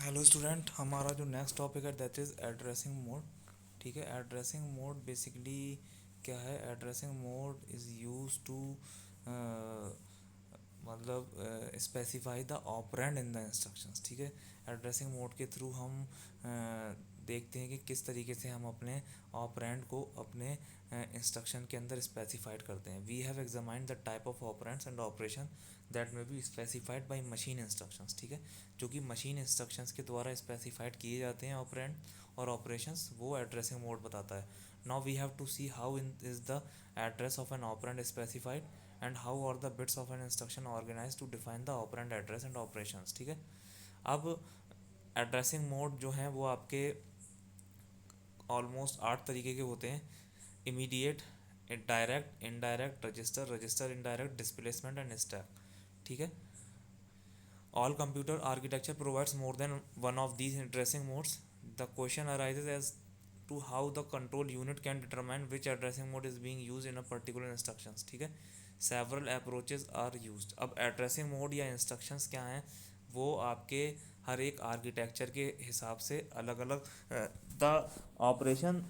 Hello student, हमारा जो next topic है दैट इज़ एड्रेसिंग मोड। ठीक है, एड्रेसिंग मोड बेसिकली क्या है? Addressing mode is use to मतलब specify the operand in the instructions. ठीक है, एड्रेसिंग मोड के थ्रू हम देखते हैं कि किस तरीके से हम अपने ऑपरेंड को अपने इंस्ट्रक्शन के अंदर स्पेसिफाइड करते हैं। We have examined the type of operands and operation that may be specified by machine instructions. ठीक है, जो कि मशीन इंस्ट्रक्शंस के द्वारा स्पेसिफाइड किए जाते हैं ऑपरेंड और ऑपरेशंस, वो एड्रेसिंग मोड बताता है। Now we have to see how in is the address of an operand specified and how are the bits of an instruction organise to define the operand address and operations. ठीक है, अब addressing mode जो हैं वो आपके almost 8 तरीके के होते हैं। Immediate, direct, indirect, register, register indirect, displacement and stack. ठीक है, all computer architecture provides more than one of these addressing modes. The question arises as to how the control unit can determine which addressing mode is being used in a particular instructions. ठीक है, several approaches are used. अब addressing mode या instructions क्या हैं, वो आपके हर एक architecture के हिसाब से अलग अलग the operation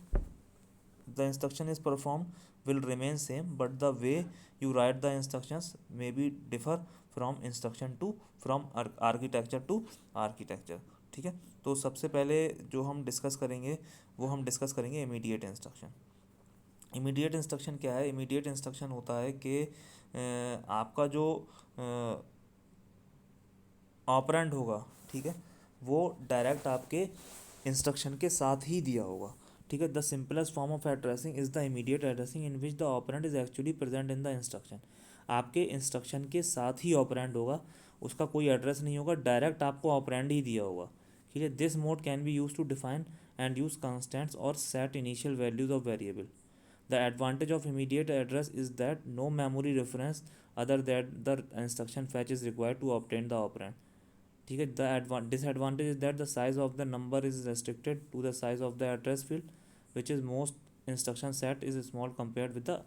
the instruction is performed will remain same, but the way you write the instructions may be differ from instruction to from architecture to architecture. ठीक है, तो सबसे पहले जो हम डिस्कस करेंगे वो हम डिस्कस करेंगे इमीडिएट इंस्ट्रक्शन। इमीडिएट इंस्ट्रक्शन क्या है? इमीडिएट इंस्ट्रक्शन होता है कि आपका जो ऑपरेंड होगा, ठीक है, वो डायरेक्ट आपके इंस्ट्रक्शन के साथ ही दिया होगा। ठीक है, the simplest form of addressing is the immediate addressing in which the operand is actually present in the instruction. आपके इंस्ट्रक्शन के साथ ही ऑपरेंड होगा, उसका कोई एड्रेस नहीं होगा, डायरेक्ट आपको ऑपरेंड ही दिया होगा। ठीक है, this mode can be use to define and use constants और set initial values of variable. The advantage of immediate address is that no memory reference other than the instruction fetch is required to obtain the operand. ठीक है, the disadvantage is that the size of the number is restricted to the size of the address field which is most instruction set is small compared with the.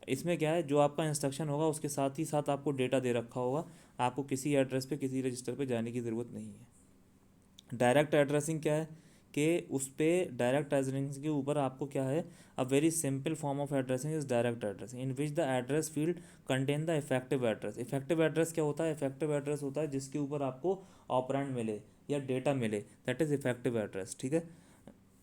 इसमें क्या है, जो आपका instruction होगा उसके साथ ही साथ आपको डेटा दे रखा होगा, आपको किसी एड्रेस पे किसी रजिस्टर पे जाने की ज़रूरत नहीं है। डायरेक्ट एड्रेसिंग क्या है कि उस पर डायरेक्ट एड्रेसिंग के ऊपर आपको क्या है, a very simple form of addressing is direct addressing in which the address field contain the effective address. Effective address क्या होता है? इफेक्टिव एड्रेस होता है जिसके ऊपर आपको ऑपरेंड मिले या डेटा मिले, दैट इज इफेक्टिव एड्रेस। ठीक है,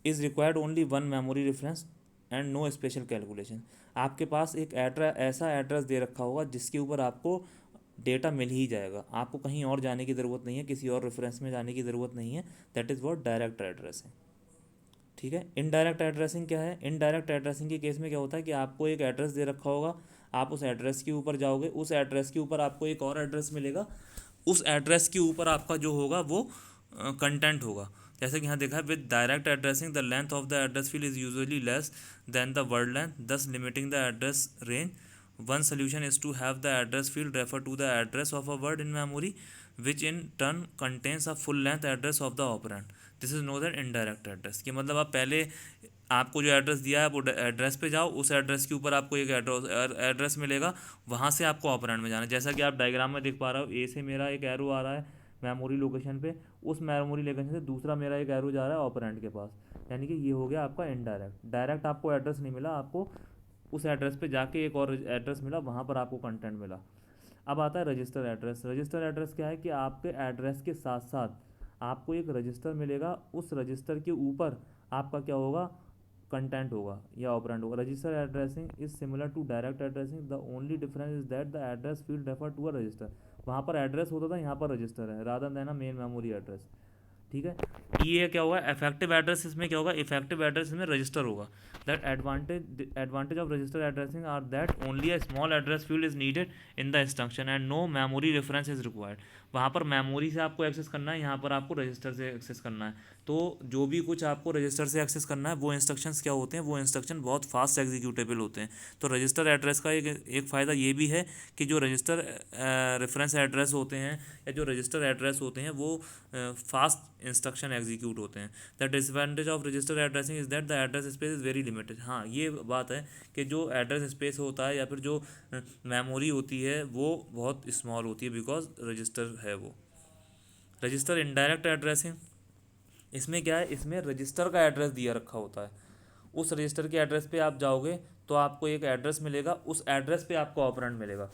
is required only one memory reference and no special calculation. आपके पास एक एड्रेस, ऐसा एड्रेस दे रखा होगा जिसके ऊपर आपको डेटा मिल ही जाएगा, आपको कहीं और जाने की ज़रूरत नहीं है, किसी और रेफरेंस में जाने की ज़रूरत नहीं है। That is what direct address है। ठीक है, इनडायरेक्ट एड्रेसिंग क्या है? इनडायरेक्ट एड्रेसिंग के केस में क्या होता है कि आपको एक एड्रेस दे रखा होगा, आप उस एड्रेस के ऊपर जाओगे, उस एड्रेस के ऊपर आपको एक और एड्रेस मिलेगा, उस एड्रेस के ऊपर आपका जो होगा वो कंटेंट होगा। जैसे कि यहाँ देखा है, with direct addressing the length of the address field is usually less than the word length, thus limiting the address range. One solution is to have the address field refer to the address of a word in memory, which in turn contains a full length address of the operand. This is known as indirect address। कि मतलब आप पहले आपको जो address दिया है वो address पे जाओ, उस एड्रेस के ऊपर आपको एक एड्रेस मिलेगा, वहाँ से आपको ऑपरेंड में जाना है। जैसा कि आप डायग्राम में देख पा रहे हो, ए से मेरा एक एरो आ रहा है मेमोरी लोकेशन पे, उस मेमोरी लोकेशन से दूसरा मेरा एक एरो जा रहा है ऑपरेंड के पास, यानी कि ये हो गया आपका इनडायरेक्ट। डायरेक्ट आपको एड्रेस नहीं मिला, आपको उस एड्रेस पे जाके एक और एड्रेस मिला, वहाँ पर आपको कंटेंट मिला। अब आता है रजिस्टर एड्रेस। रजिस्टर एड्रेस क्या है कि आपके एड्रेस के साथ साथ आपको एक रजिस्टर मिलेगा, उस रजिस्टर के ऊपर आपका क्या होगा, कंटेंट होगा या ऑपरेंड होगा। Register addressing is similar to direct addressing, the only difference is that the address field refer to a register. वहाँ पर एड्रेस होता था, यहाँ पर रजिस्टर है, rather than a main memory address. ठीक है, ये क्या होगा, इफेक्टिव एड्रेस, इसमें क्या होगा, इफेक्टिव एड्रेस में रजिस्टर होगा। That advantage of register addressing are that only a small address field is needed in the instruction and no memory reference is required. वहाँ पर मेमोरी से आपको एक्सेस करना है, यहाँ पर आपको रजिस्टर से एक्सेस करना है। तो जो भी कुछ आपको रजिस्टर से एक्सेस करना है वो इंस्ट्रक्शंस क्या होते हैं, वो इंस्ट्रक्शन बहुत फास्ट एग्जीक्यूटेबल होते हैं। तो रजिस्टर एड्रेस का एक फ़ायदा ये भी है कि जो रजिस्टर रेफरेंस एड्रेस होते हैं या जो रजिस्टर एड्रेस होते हैं वो फास्ट इंस्ट्रक्शन एग्जीक्यूट होते हैं। The disadvantage of register addressing is that the address space is very limited. हाँ, ये बात है कि जो एड्रेस स्पेस होता है या फिर जो मेमोरी होती है वो बहुत स्मॉल होती है, बिकॉज रजिस्टर है वो। रजिस्टर इनडायरेक्ट एड्रेसिंग, इसमें क्या है, इसमें रजिस्टर का एड्रेस दिया रखा होता है। उस रजिस्टर के एड्रेस पे आप जाओगे तो आपको एक एड्रेस मिलेगा, उस एड्रेस पे आपको ऑपरेंड मिलेगा।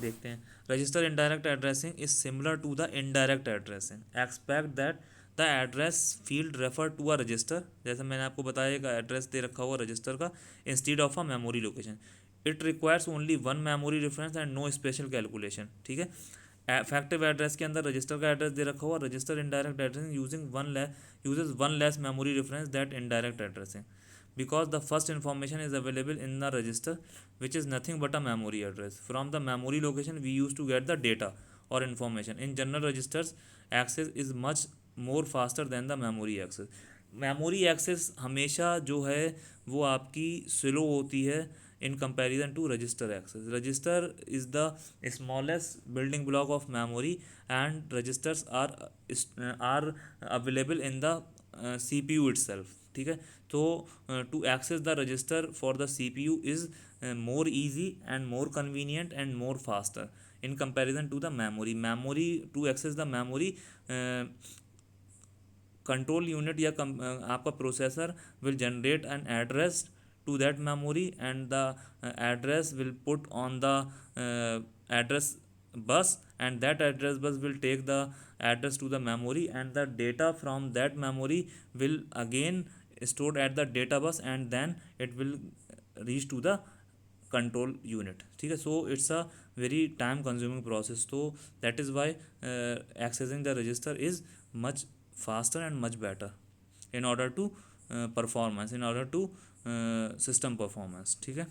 देखते हैं, register indirect addressing is similar to the indirect addressing expect that the address field refer to a register, जैसे मैंने आपको बताया एक एड्रेस दे रखा हुआ रजिस्टर का, instead of a memory location. It requires only one memory reference and no special calculation. ठीक है, फैक्टिव एड्रेस के अंदर रजिस्टर का एड्रेस दे रखा हुआ, register indirect addressing using one less memory reference that indirect addressing because the first information is available in the register which is nothing but a memory address. From the memory location we used to get the data or information. In general registers access is much more faster than the memory access. memory access हमेशा जो है वो आपकी slow होती है in comparison to register access. Register is the smallest building block of memory and registers are available in the CPU itself. ठीक है, तो to access the register for the CPU is more easy and more convenient and more faster in comparison to the memory to access the memory control unit या आपका processor will generate an address to that memory and the address will put on the address bus and that address bus will take the address to the memory and the data from that memory will again stored at the data bus and then it will reach to the control unit. ठीक है, so it's a very time consuming process, तो that is why accessing the register is much faster and much better in order to performance, in order to system performance। ठीक है,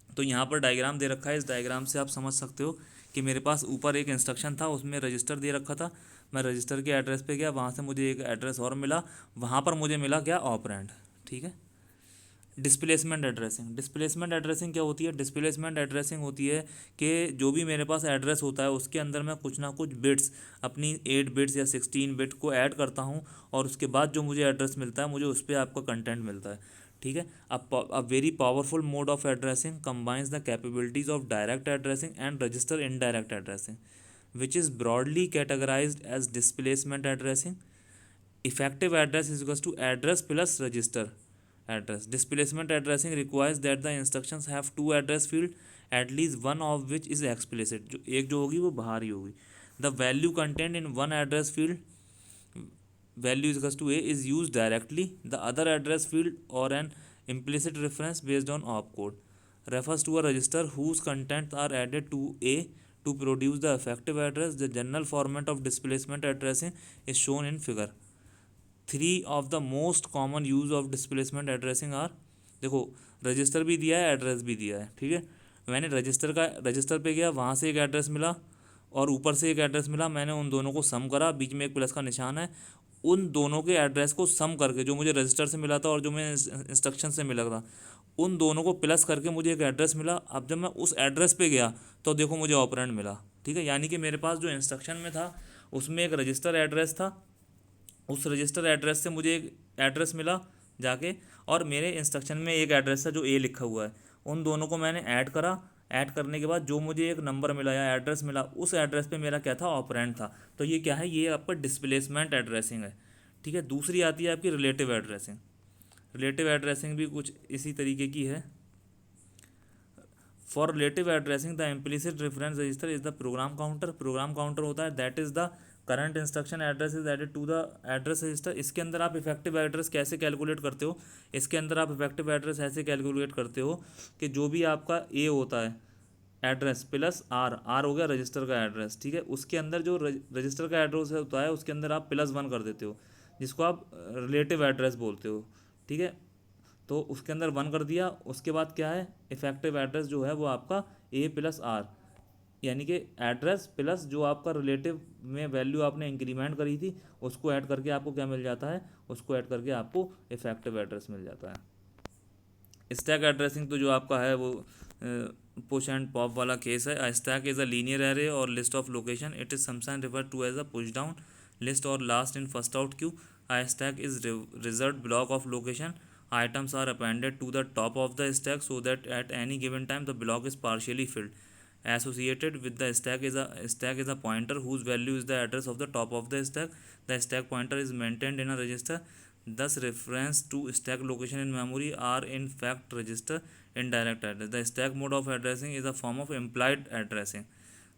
तो यहाँ पर diagram दे रखा है, इस डायग्राम से आप समझ सकते हो कि मेरे पास ऊपर एक इंस्ट्रक्शन था, उसमें रजिस्टर दे रखा था, मैं रजिस्टर के एड्रेस पे गया, वहाँ से मुझे एक एड्रेस और मिला, वहाँ पर मुझे मिला क्या, ऑपरेंड। ठीक है, डिस्प्लेसमेंट एड्रेसिंग, डिस्प्लेसमेंट एड्रेसिंग क्या होती है, डिस्प्लेसमेंट एड्रेसिंग होती है कि जो भी मेरे पास एड्रेस होता है उसके अंदर मैं कुछ ना कुछ बिट्स, अपनी 8 बिट्स या 16 बिट को ऐड करता हूँ और उसके बाद जो मुझे एड्रेस मिलता है मुझे उस पर आपका कंटेंट मिलता है। ठीक है, अब very powerful mode of addressing combines the capabilities of direct addressing and register indirect addressing which is broadly categorized as displacement addressing. Effective address is equals to address plus register address. Displacement addressing requires that the instructions have two address field, at least one of which is explicit, जो एक जो होगी वो बाहर ही होगी। The value contained in one address field, value is equals to a, is used directly. The other address field or an implicit reference based on opcode refers to a register whose contents are added to a to produce the effective address. The general format of displacement addressing is shown in figure। Three of the most common use of displacement addressing are, देखो register भी दिया है, address भी दिया है। ठीक है, मैंने रजिस्टर पे गया, वहाँ से एक एड्रेस मिला और ऊपर से एक एड्रेस मिला, मैंने उन दोनों को सम करा, बीच में एक प्लस का निशान है, उन दोनों के एड्रेस को सम करके जो मुझे रजिस्टर से मिला था और जो मैं इंस्ट्रक्शन से मिला था उन दोनों को प्लस करके मुझे एक एड्रेस मिला। अब जब मैं उस एड्रेस पे गया तो देखो मुझे ऑपरेंड मिला। ठीक है, यानी कि मेरे पास जो इंस्ट्रक्शन में था उसमें एक रजिस्टर एड्रेस था, उस रजिस्टर एड्रेस से मुझे एक एड्रेस मिला जाके, और मेरे इंस्ट्रक्शन में एक एड्रेस था जो ए लिखा हुआ है, उन दोनों को मैंने ऐड करा, ऐड करने के बाद जो मुझे एक नंबर मिला या एड्रेस मिला उस एड्रेस पे मेरा क्या था, ऑपरेंड था। तो ये क्या है, ये आपका डिस्प्लेसमेंट एड्रेसिंग है। ठीक है, दूसरी आती है आपकी रिलेटिव एड्रेसिंग। रिलेटिव एड्रेसिंग भी कुछ इसी तरीके की है। For relative addressing the implicit reference register is the program counter. Program counter होता है that is the current instruction address is added to the address register. इसके अंदर आप इफेक्टिव एड्रेस कैसे कैलकुलेट करते हो, इसके अंदर आप इफेक्टिव एड्रेस ऐसे कैलकुलेट करते हो कि जो भी आपका ए होता है एड्रेस प्लस आर, आर हो गया रजिस्टर का एड्रेस। ठीक है, उसके अंदर जो रजिस्टर का एड्रेस होता है उसके अंदर आप +1 कर देते हो, जिसको आप रिलेटिव एड्रेस बोलते हो। ठीक है, तो उसके अंदर 1 कर दिया, उसके बाद क्या है, इफेक्टिव एड्रेस जो है वो आपका ए प्लस आर, यानी कि एड्रेस प्लस जो आपका रिलेटिव में वैल्यू आपने इंक्रीमेंट करी थी उसको ऐड करके आपको क्या मिल जाता है, उसको ऐड करके आपको इफेक्टिव एड्रेस मिल जाता है। स्टैक एड्रेसिंग तो जो आपका है वो पुश एंड पॉप वाला केस है। Stack is a linear array or list of location. It is sometimes refer to as a push down list or last in first out queue. A stack is reserved block of location. Items are appended to the top of the stack so that at any given time the block is partially filled. Associated with the stack is a pointer whose value is the address of the top of the stack. The stack pointer is maintained in a register. Thus, reference to stack location in memory are in fact register indirect address. The stack mode of addressing is a form of implied addressing.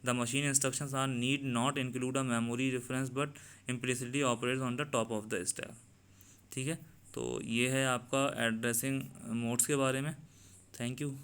The machine instructions are need not include a memory reference but implicitly operates on the top of the stack. ठीक है, तो ये है आपका addressing modes के बारे में. Thank you.